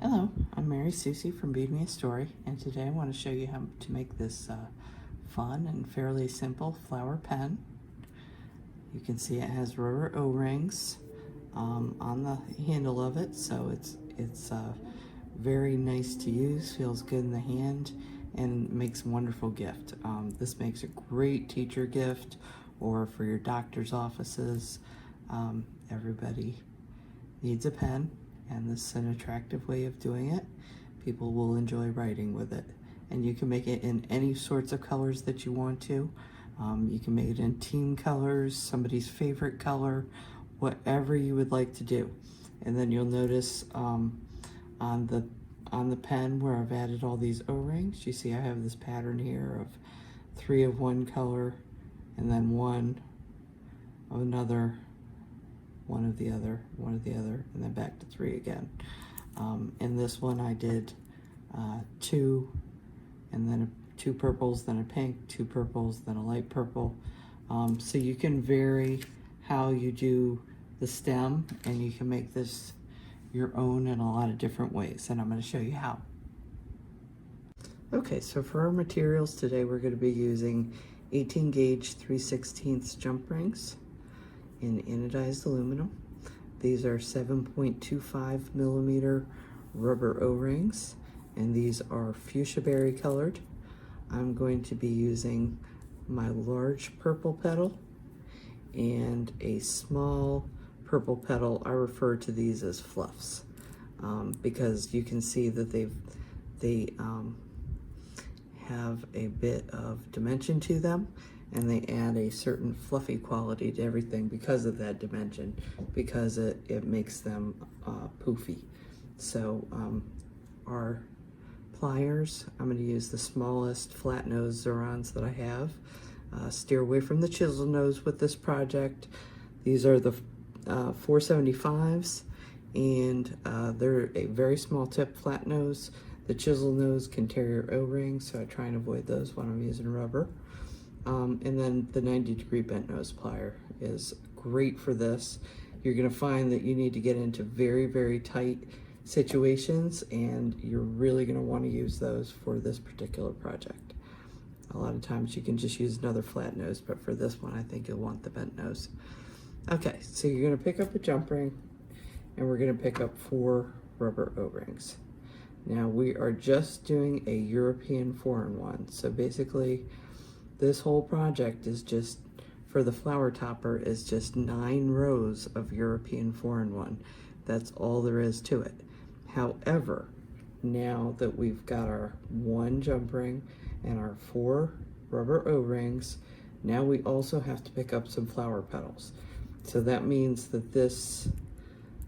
Hello, I'm Mary Susie from Bead Me a Story, and today I want to show you how to make this fun and fairly simple flower pen. You can see it has rubber O-rings on the handle of it, so it's very nice to use, feels good in the hand, and makes a wonderful gift. This makes a great teacher gift or for your doctor's offices. Everybody needs a pen, and this is an attractive way of doing it. People will enjoy writing with it, and you can make it in any sorts of colors that you want to. You can make it in team colors, somebody's favorite color, whatever you would like to do. And then you'll notice on the pen where I've added all these O-rings, you see I have this pattern here of 3 of one color, and then 1 of another, 1 of the other, 1 of the other, and then back to 3 again. In this one I did 2, and then 2 purples, then a pink, 2 purples, then a light purple. So you can vary how you do the stem, and you can make this your own in a lot of different ways, and I'm going to show you how. Okay, so for our materials today, we're going to be using 18 gauge 3/16 jump rings in anodized aluminum. These are 7.25 millimeter rubber O-rings, and these are fuchsia berry colored. I'm going to be using my large purple petal and a small purple petal. I refer to these as fluffs because you can see that they have a bit of dimension to them, and they add a certain fluffy quality to everything because of that dimension, because it makes them poofy. So our pliers, I'm going to use the smallest flat nose Zerons that I have. Steer away from the chisel nose with this project. These are the 475s, and they're a very small tip flat nose. The chisel nose can tear your O-rings, so I try and avoid those when I'm using rubber. And then the 90-degree bent nose plier is great for this. You're going to find that you need to get into very, very tight situations, and you're really going to want to use those for this particular project. A lot of times you can just use another flat nose, but for this one I think you'll want the bent nose. Okay, so you're going to pick up a jump ring, and we're going to pick up 4 rubber O-rings. Now we are just doing a European 4-in-1, so basically this whole project is just, for the flower topper, is just 9 rows of European 4-in-1. That's all there is to it. However, now that we've got our 1 jump ring and our 4 rubber O-rings, now we also have to pick up some flower petals. So that means that this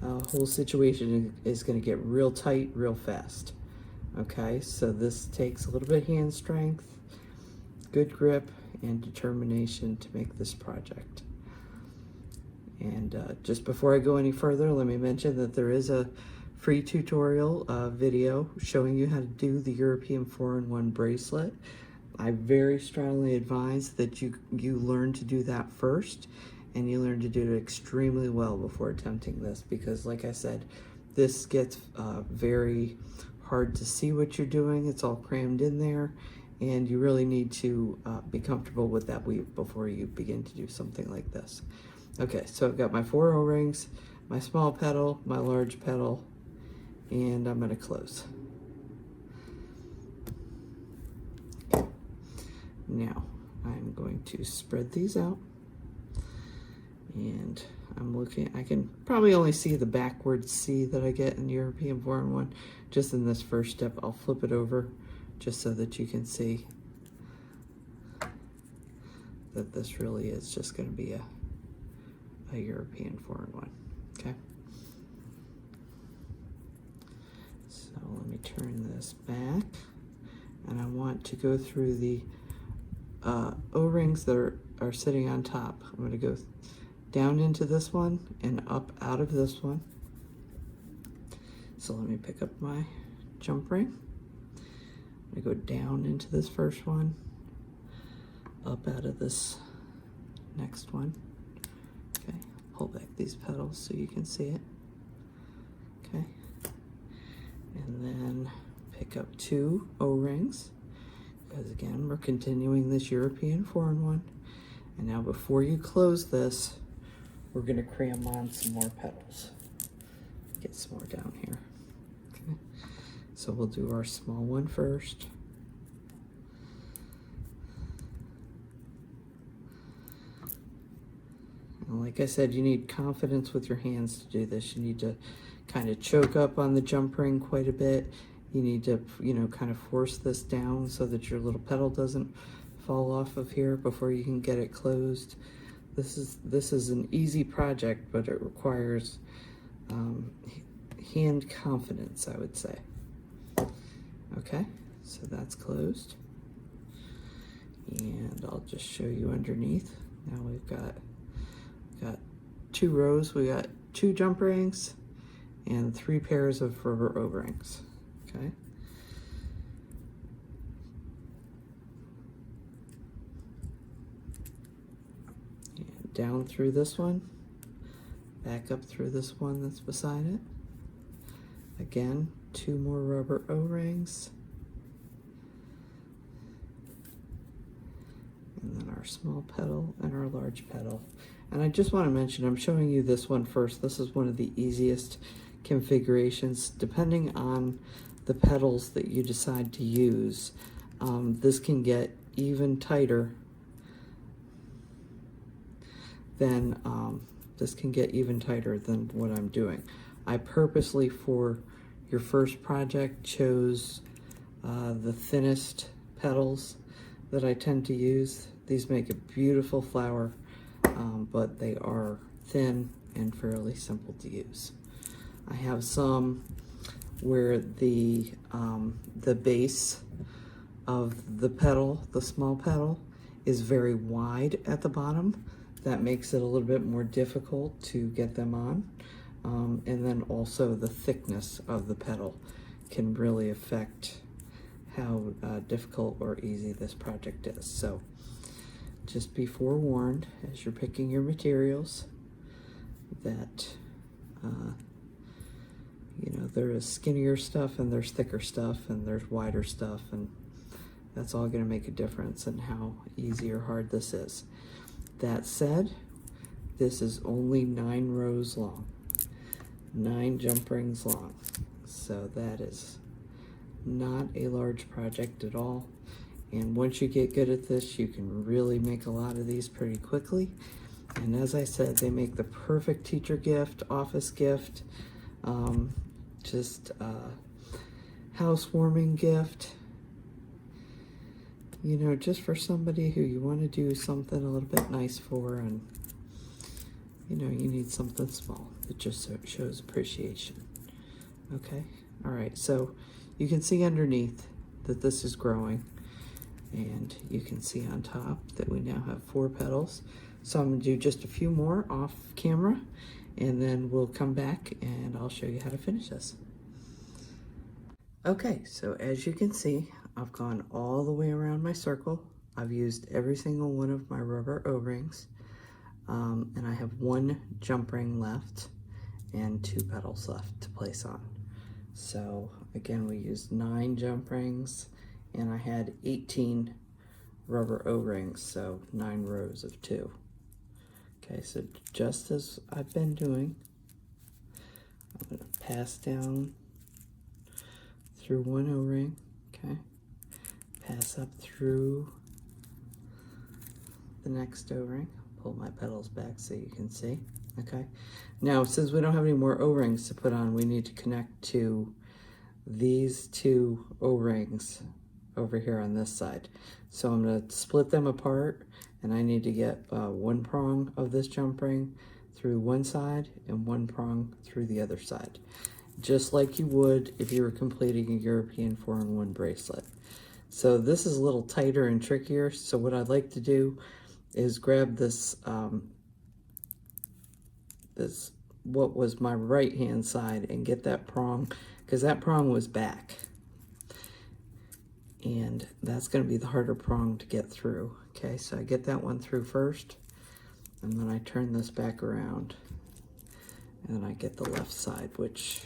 whole situation is going to get real tight real fast. Okay, so this takes a little bit of hand strength, good grip, and determination to make this project. And just before I go any further, let me mention that there is a free tutorial video showing you how to do the European 4-in-1 bracelet. I very strongly advise that you learn to do that first, and you learn to do it extremely well before attempting this, because like I said, this gets very hard to see what you're doing. It's all crammed in there, and you really need to be comfortable with that weave before you begin to do something like this. Okay, so I've got my 4 O-rings, my small petal, my large petal, and I'm going to close. Okay. Now I'm going to spread these out, and I'm looking, I can probably only see the backwards C that I get in European 4-in-1 just in this first step. I'll flip it over just so that you can see that this really is just going to be a European 4-in-1. Okay, so let me turn this back, and I want to go through the O-rings that are sitting on top. I'm going to go down into this one and up out of this one. So let me pick up my jump ring. I'm going to go down into this first one, up out of this next one. Okay, pull back these petals so you can see it. Okay, and pick up 2 O-rings, because again, we're continuing this European 4-in-1. And now before you close this, we're gonna cram on some more petals. Get some more down here. Okay. So we'll do our small one first. And like I said, you need confidence with your hands to do this. You need to kind of choke up on the jump ring quite a bit. You need to, you know, kind of force this down so that your little petal doesn't fall off of here before you can get it closed. This is an easy project, but it requires hand confidence, I would say. Okay, so that's closed. And I'll just show you underneath. Now we've got 2 rows. We got 2 jump rings and 3 pairs of rubber O-rings. Okay. And down through this one, back up through this one that's beside it. Again, 2 more rubber O-rings. And then our small petal and our large petal. And I just want to mention, I'm showing you this one first. This is one of the easiest configurations. Depending on the petals that you decide to use, this can get even tighter than what I'm doing. I purposely, for your first project, chose the thinnest petals that I tend to use. These make a beautiful flower, but they are thin and fairly simple to use. I have some where the base of the petal, the small petal, is very wide at the bottom. That makes it a little bit more difficult to get them on. And then also the thickness of the petal can really affect how difficult or easy this project is. So just be forewarned as you're picking your materials that you know, there is skinnier stuff and there's thicker stuff and there's wider stuff, and that's all going to make a difference in how easy or hard this is. That said, this is only 9 rows long, 9 jump rings long, so that is not a large project at all. And once you get good at this, you can really make a lot of these pretty quickly. And as I said, they make the perfect teacher gift, office gift, just housewarming gift. You know, just for somebody who you want to do something a little bit nice for, and you know, you need something small that just shows appreciation. Okay, all right, so you can see underneath that this is growing, and you can see on top that we now have 4 petals. So I'm going to do just a few more off camera, and then we'll come back and I'll show you how to finish this. Okay, so as you can see, I've gone all the way around my circle. I've used every single one of my rubber O-rings, and I have 1 jump ring left and 2 petals left to place on. So again, we used 9 jump rings, and I had 18 rubber O-rings, so 9 rows of 2. Okay, so just as I've been doing, I'm going to pass down through 1 O-ring, okay, pass up through the next O-ring, pull my petals back so you can see, okay. Now, since we don't have any more O-rings to put on, we need to connect to these 2 O-rings over here on this side. So I'm going to split them apart, and I need to get 1 prong of this jump ring through one side and 1 prong through the other side, just like you would if you were completing a European 4-in-1 bracelet. So this is a little tighter and trickier, so what I'd like to do is grab this, what was my right hand side, and get that prong, because that prong was back. And that's going to be the harder prong to get through. Okay, so I get that one through first, and then I turn this back around, and then I get the left side, which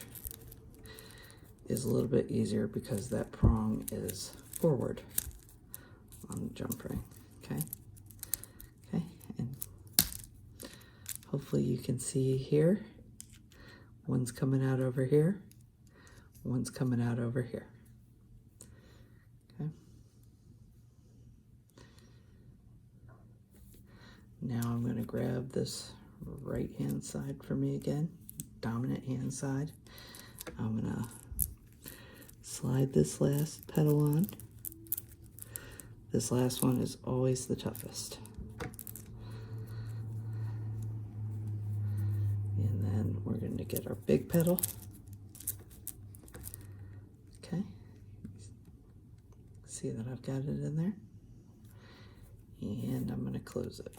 is a little bit easier because that prong is forward on the jump ring, okay? Okay, and hopefully you can see here, one's coming out over here, one's coming out over here, okay? Now I'm going to grab this right hand side for me again, dominant hand side. I'm going to slide this last petal on. This last one is always the toughest. And then we're going to get our big petal. Okay. See that I've got it in there? And I'm going to close it.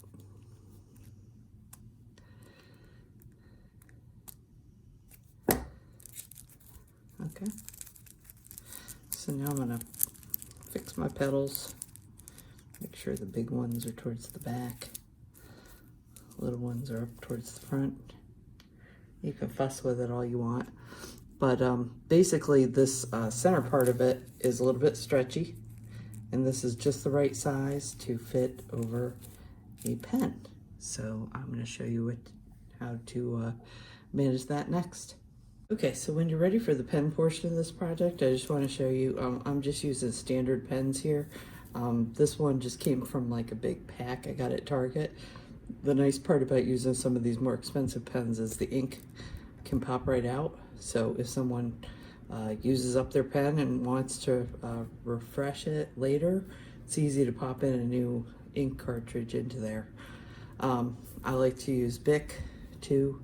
Okay. So now I'm going to fix my petals. Make sure the big ones are towards the back. Little ones are up towards the front. You can fuss with it all you want. But basically this center part of it is a little bit stretchy. And this is just the right size to fit over a pen. So I'm going to show you how to manage that next. Okay, so when you're ready for the pen portion of this project, I just want to show you, I'm just using standard pens here. This one just came from like a big pack I got at Target. The nice part about using some of these more expensive pens is the ink can pop right out. So if someone uses up their pen and wants to refresh it later, it's easy to pop in a new ink cartridge into there. I like to use Bic too.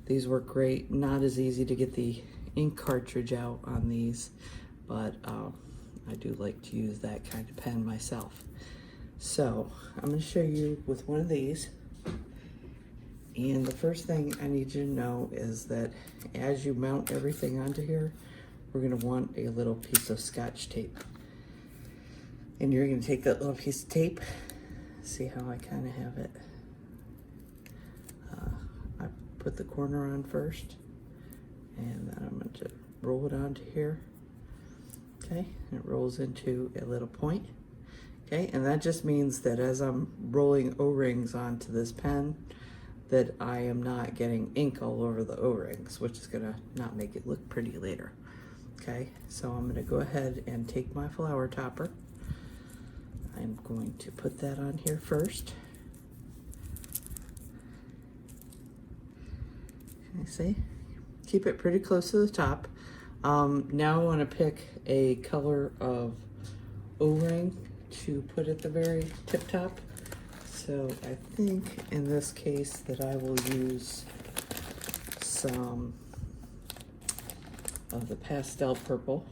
These work great. Not as easy to get the ink cartridge out on these, but I do like to use that kind of pen myself. So I'm going to show you with one of these. And the first thing I need you to know is that as you mount everything onto here, we're going to want a little piece of Scotch tape. And you're going to take that little piece of tape, see how I kind of have it. I put the corner on first, and then I'm going to roll it onto here. Okay, and it rolls into a little point. Okay, and that just means that as I'm rolling O-rings onto this pen, that I am not getting ink all over the O-rings, which is gonna not make it look pretty later. Okay, so I'm gonna go ahead and take my flower topper. I'm going to put that on here first. Okay, see? Keep it pretty close to the top. Now I wanna pick a color of O-ring to put at the very tip top. So I think in this case that I will use some of the pastel purple.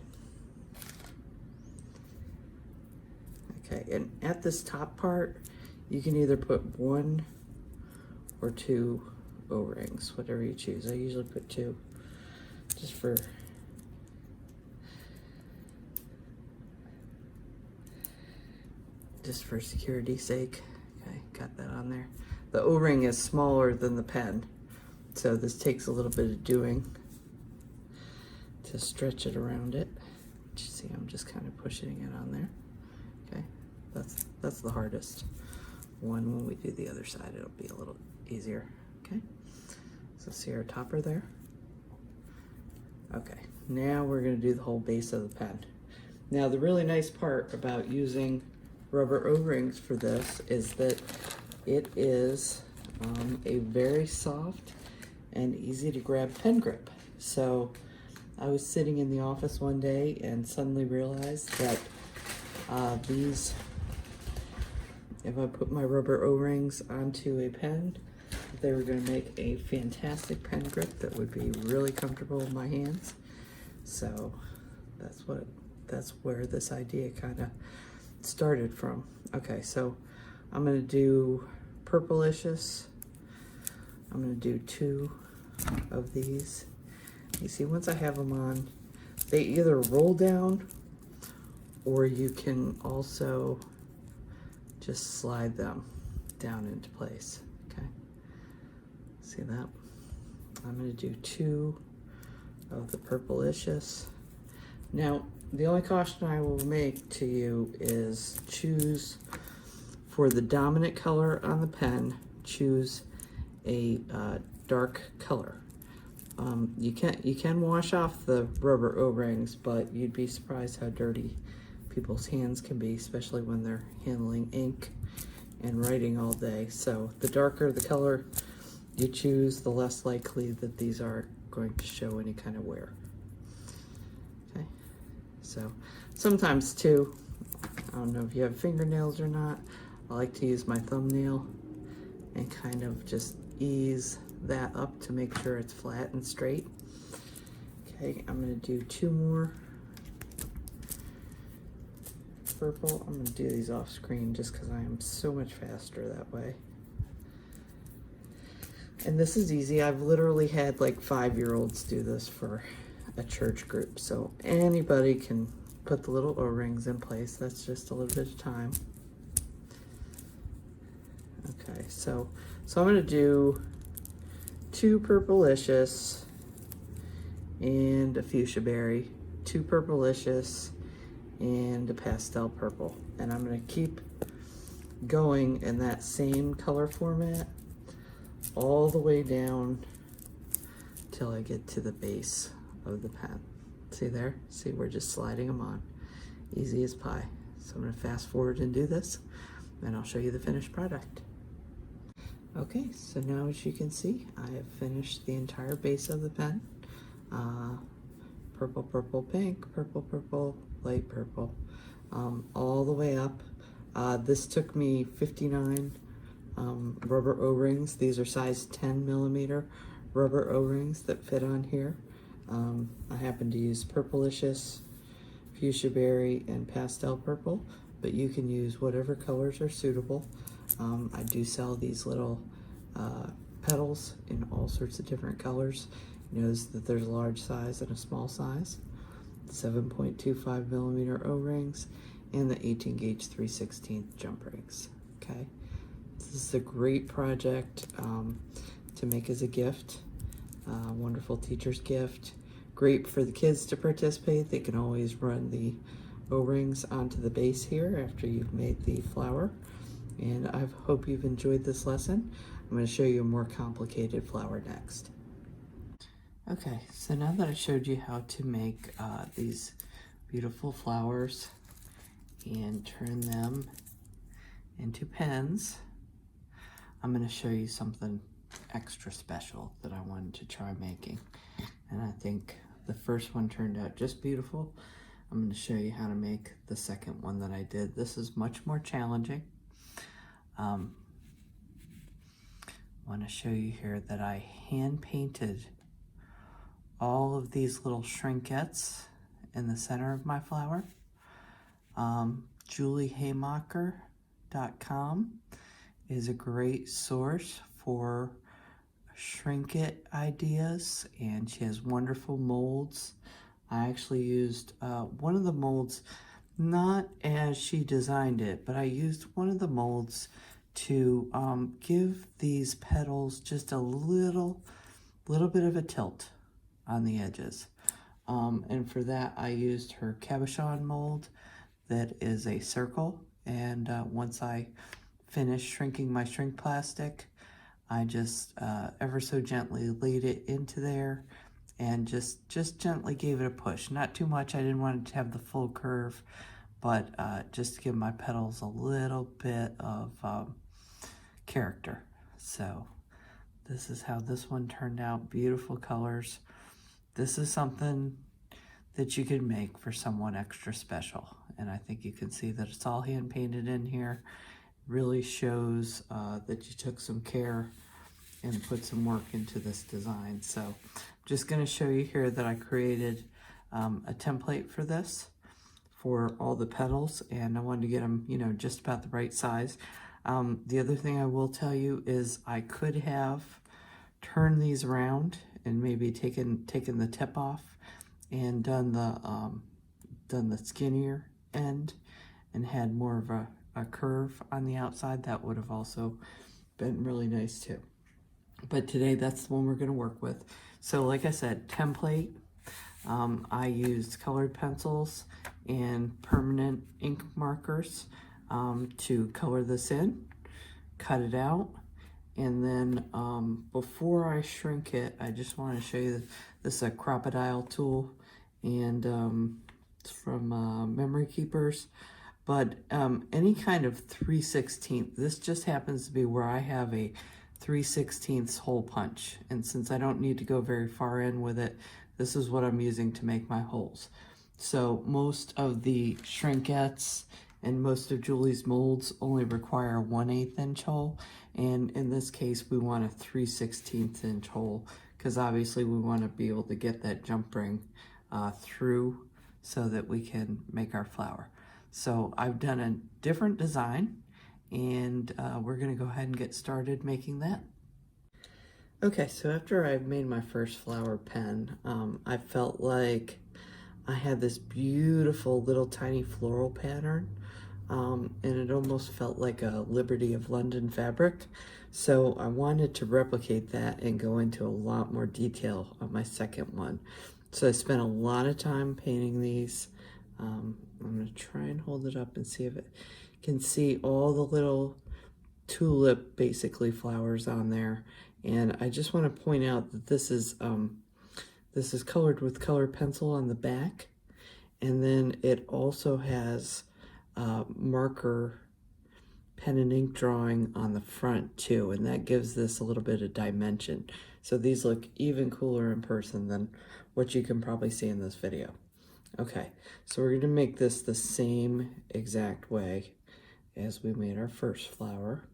Okay, and at this top part, you can either put 1 or 2 O-rings, whatever you choose. I usually put 2, just for security's sake. Okay, got that on there. The O-ring is smaller than the pen, so this takes a little bit of doing to stretch it around it. You see, I'm just kind of pushing it on there. Okay, that's the hardest one. When we do the other side, it'll be a little easier. Okay, so see our topper there? Okay, now we're gonna do the whole base of the pen. Now the really nice part about using rubber O-rings for this is that it is a very soft and easy to grab pen grip. So I was sitting in the office one day and suddenly realized that these, if I put my rubber O-rings onto a pen, they were going to make a fantastic pen grip that would be really comfortable in my hands. So that's where this idea kind of started from. Okay, so I'm going to do Purplicious. I'm going to do 2 of these. You see, once I have them on, they either roll down or you can also just slide them down into place. Okay, see that? I'm going to do 2 of the Purplicious. Now, the only caution I will make to you is choose, for the dominant color on the pen, choose a dark color. You can wash off the rubber O-rings, but you'd be surprised how dirty people's hands can be, especially when they're handling ink and writing all day. So the darker the color you choose, the less likely that these are going to show any kind of wear. Okay, so sometimes too, I don't know if you have fingernails or not, I like to use my thumbnail and kind of just ease that up to make sure it's flat and straight. Okay, I'm gonna do 2 more purple. I'm gonna do these off screen just because I am so much faster that way. And this is easy. I've literally had like 5-year-olds do this for a church group. So anybody can put the little O-rings in place. That's just a little bit of time. Okay, so I'm gonna do 2 Purplicious and a fuchsia berry, 2 Purplicious and a pastel purple. And I'm gonna keep going in that same color format all the way down till I get to the base of the pen. See there? See, we're just sliding them on. Easy as pie. So I'm gonna fast forward and do this, and I'll show you the finished product. Okay, so now as you can see, I have finished the entire base of the pen. Purple, purple, pink, purple, purple, light purple, all the way up. This took me 59 rubber O-rings. These are size 10 millimeter rubber O-rings that fit on here. I happen to use Purplicious, fuchsia berry, and pastel purple, but you can use whatever colors are suitable. I do sell these little petals in all sorts of different colors. You notice that there's a large size and a small size. 7.25 millimeter O-rings and the 18 gauge 3/16 jump rings. Okay, this is a great project to make as a gift. Wonderful teacher's gift. Great for the kids to participate. They can always run the O-rings onto the base here after you've made the flower. And I hope you've enjoyed this lesson. I'm going to show you a more complicated flower next. Okay, so now that I showed you how to make these beautiful flowers and turn them into pens, I'm going to show you something extra special that I wanted to try making. And I think the first one turned out just beautiful. I'm going to show you how to make the second one that I did. This is much more challenging. I want to show you here that I hand painted all of these little shrinkettes in the center of my flower. JulieHaymacher.com is a great source for Shrinket ideas, and she has wonderful molds. I actually used one of the molds, not as she designed it, but I used one of the molds to give these petals just a little bit of a tilt on the edges. And for that, I used her cabochon mold that is a circle. And once I finished shrinking my shrink plastic, I just ever so gently laid it into there and just gently gave it a push. Not too much. I didn't want it to have the full curve, but just to give my petals a little bit of character. So this is how this one turned out. Beautiful colors. This is something that you could make for someone extra special. And I think you can see that it's all hand painted in here. Really shows that you took some care and put some work into this design. So I'm just going to show you here that I created a template for this for all the petals, and I wanted to get them, you know, just about the right size. The other thing I will tell you is I could have turned these around and maybe taken the tip off and done the skinnier end and had more of a curve on the outside. That would have also been really nice too. But today that's the one we're going to work with. So like I said, template. I used colored pencils and permanent ink markers to color this in, cut it out, and then before I shrink it, I just want to show you that this is a crocodile tool, and it's from Memory Keepers. But any kind of 3/16, this just happens to be where I have a 3/16 hole punch. And since I don't need to go very far in with it, this is what I'm using to make my holes. So most of the shrinkettes and most of Julie's molds only require a 1/8 inch hole. And in this case, we want a 3/16 inch hole because obviously we want to be able to get that jump ring through so that we can make our flower. So I've done a different design, and we're gonna go ahead and get started making that. Okay, so after I've made my first flower pen, I felt like I had this beautiful little tiny floral pattern, and it almost felt like a Liberty of London fabric. So I wanted to replicate that and go into a lot more detail on my second one. So I spent a lot of time painting these. I'm gonna try and hold it up and see if it can see all the little tulip basically flowers on there. And I just want to point out that this is colored with colored pencil on the back, and then it also has marker pen and ink drawing on the front too, and that gives this a little bit of dimension. So these look even cooler in person than what you can probably see in this video. Okay, so we're going to make this the same exact way as we made our first flower.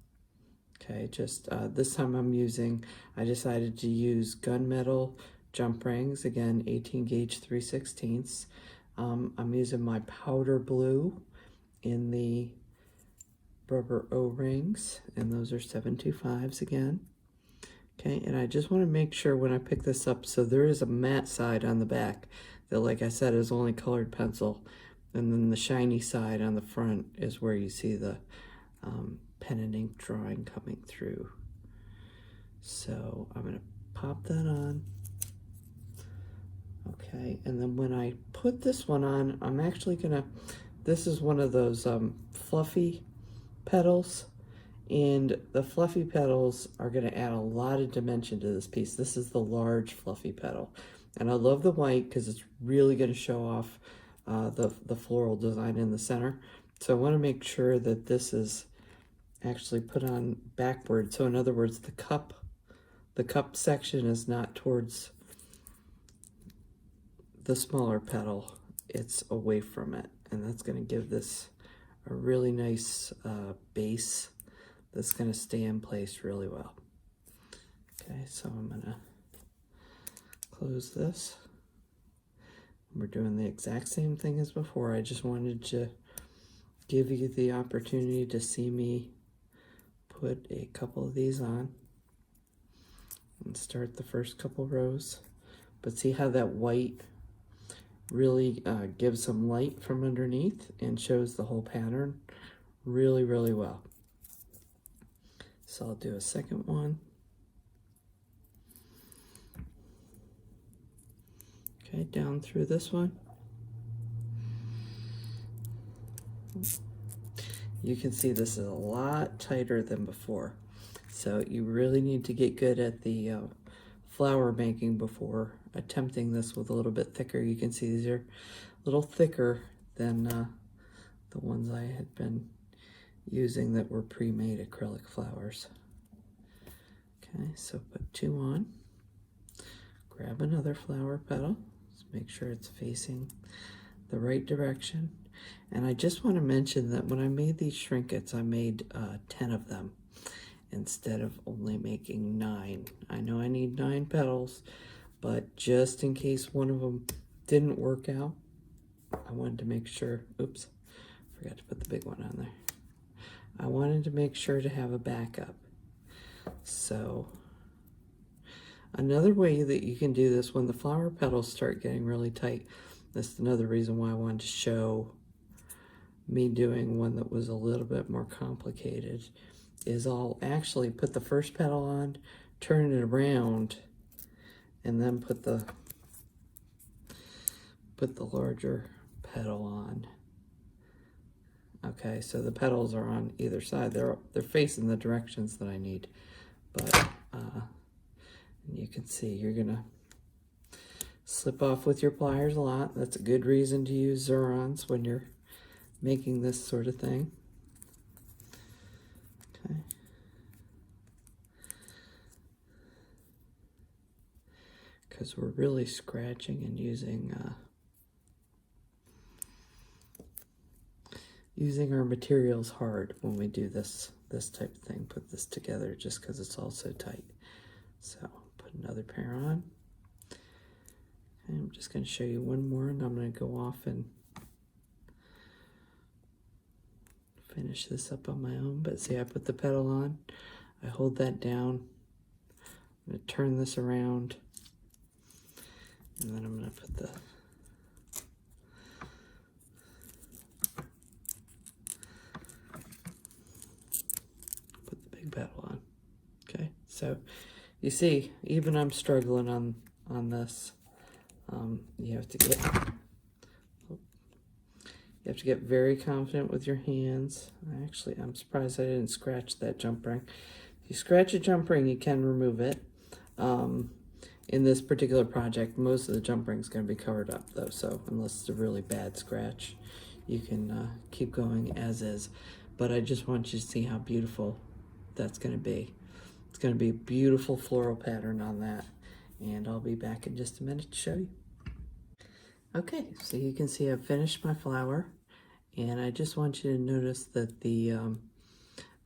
Okay, just this time I decided to use gunmetal jump rings, again 18 gauge 3/16. I'm using my powder blue in the rubber O-rings, and those are 725s again. Okay, and I just want to make sure when I pick this up, so there is a matte side on the back that, like I said, is only colored pencil, and then the shiny side on the front is where you see the pen and ink drawing coming through. So I'm going to pop that on. Okay, and then when I put this one on, I'm actually going to, this is one of those fluffy petals, and the fluffy petals are going to add a lot of dimension to this piece. This is the large fluffy petal, and I love the white because it's really going to show off the floral design in the center. So I want to make sure that this is actually put on backward. So in other words, the cup section is not towards the smaller petal, it's away from it, and that's going to give this a really nice base that's going to stay in place really well. Okay, so I'm going to close this. We're doing the exact same thing as before. I just wanted to give you the opportunity to see me put a couple of these on and start the first couple rows. But see how that white really gives some light from underneath and shows the whole pattern really, really well. So I'll do a second one. Okay, down through this one. You can see this is a lot tighter than before. So you really need to get good at the flower making before attempting this with a little bit thicker. You can see these are a little thicker than the ones I had been using that were pre-made acrylic flowers. Okay, so put 2 on. Grab another flower petal. Just make sure it's facing the right direction. And I just want to mention that when I made these shrinkets, I made 10 of them instead of only making 9. I know I need 9 petals, but just in case one of them didn't work out, I wanted to make sure, oops, forgot to put the big one on there. I wanted to make sure to have a backup. So another way that you can do this when the flower petals start getting really tight, that's another reason why I wanted to show me doing one that was a little bit more complicated, is I'll actually put the first petal on, turn it around, and then put the put the larger petal on. Okay, so the petals are on either side. They're facing the directions that I need. But you can see you're gonna slip off with your pliers a lot. That's a good reason to use Xerons when you're making this sort of thing. Okay. Because we're really scratching and using our materials hard when we do this type of thing. Put this together just because it's all so tight. So put another pair on. And I'm just going to show you one more, and I'm going to go off and finish this up on my own. But see, I put the petal on, I hold that down, I'm going to turn this around, and then I'm going to put the big petal on. Okay, so you see, even I'm struggling on this. You have to get very confident with your hands. Actually, I'm surprised I didn't scratch that jump ring. If you scratch a jump ring, you can remove it. In this particular project, most of the jump ring is going to be covered up, though, so unless it's a really bad scratch, you can keep going as is. But I just want you to see how beautiful that's going to be. It's going to be a beautiful floral pattern on that, and I'll be back in just a minute to show you. Okay, so you can see I've finished my flower, and I just want you to notice that the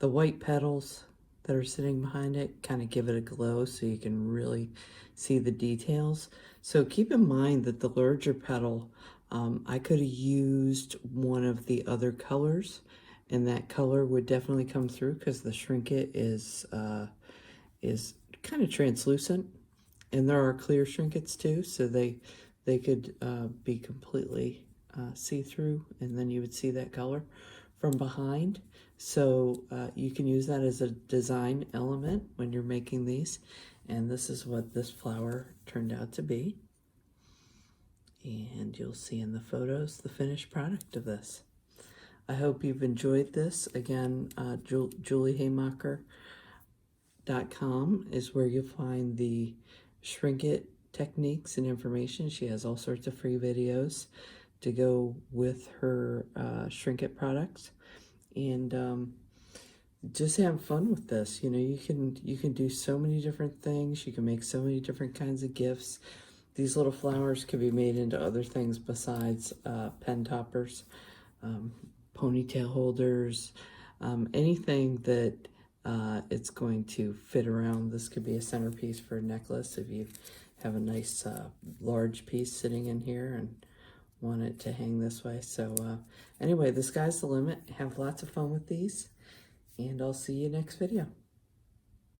white petals that are sitting behind it kind of give it a glow so you can really see the details. So keep in mind that the larger petal, I could have used one of the other colors, and that color would definitely come through because the Shrinkit is kind of translucent, and there are clear Shrinkits too, so they could be completely see-through, and then you would see that color from behind. So you can use that as a design element when you're making these, and this is what this flower turned out to be. And you'll see in the photos the finished product of this. I hope you've enjoyed this. Again, JulieHaymacher.com is where you'll find the Shrinkit techniques and information. She has all sorts of free videos to go with her Shrinkit products, and just have fun with this. You know, you can do so many different things. You can make so many different kinds of gifts. These little flowers could be made into other things besides pen toppers, ponytail holders, anything that it's going to fit around. This could be a centerpiece for a necklace if you have a nice large piece sitting in here and want it to hang this way. So anyway, the sky's the limit. Have lots of fun with these, and I'll see you next video.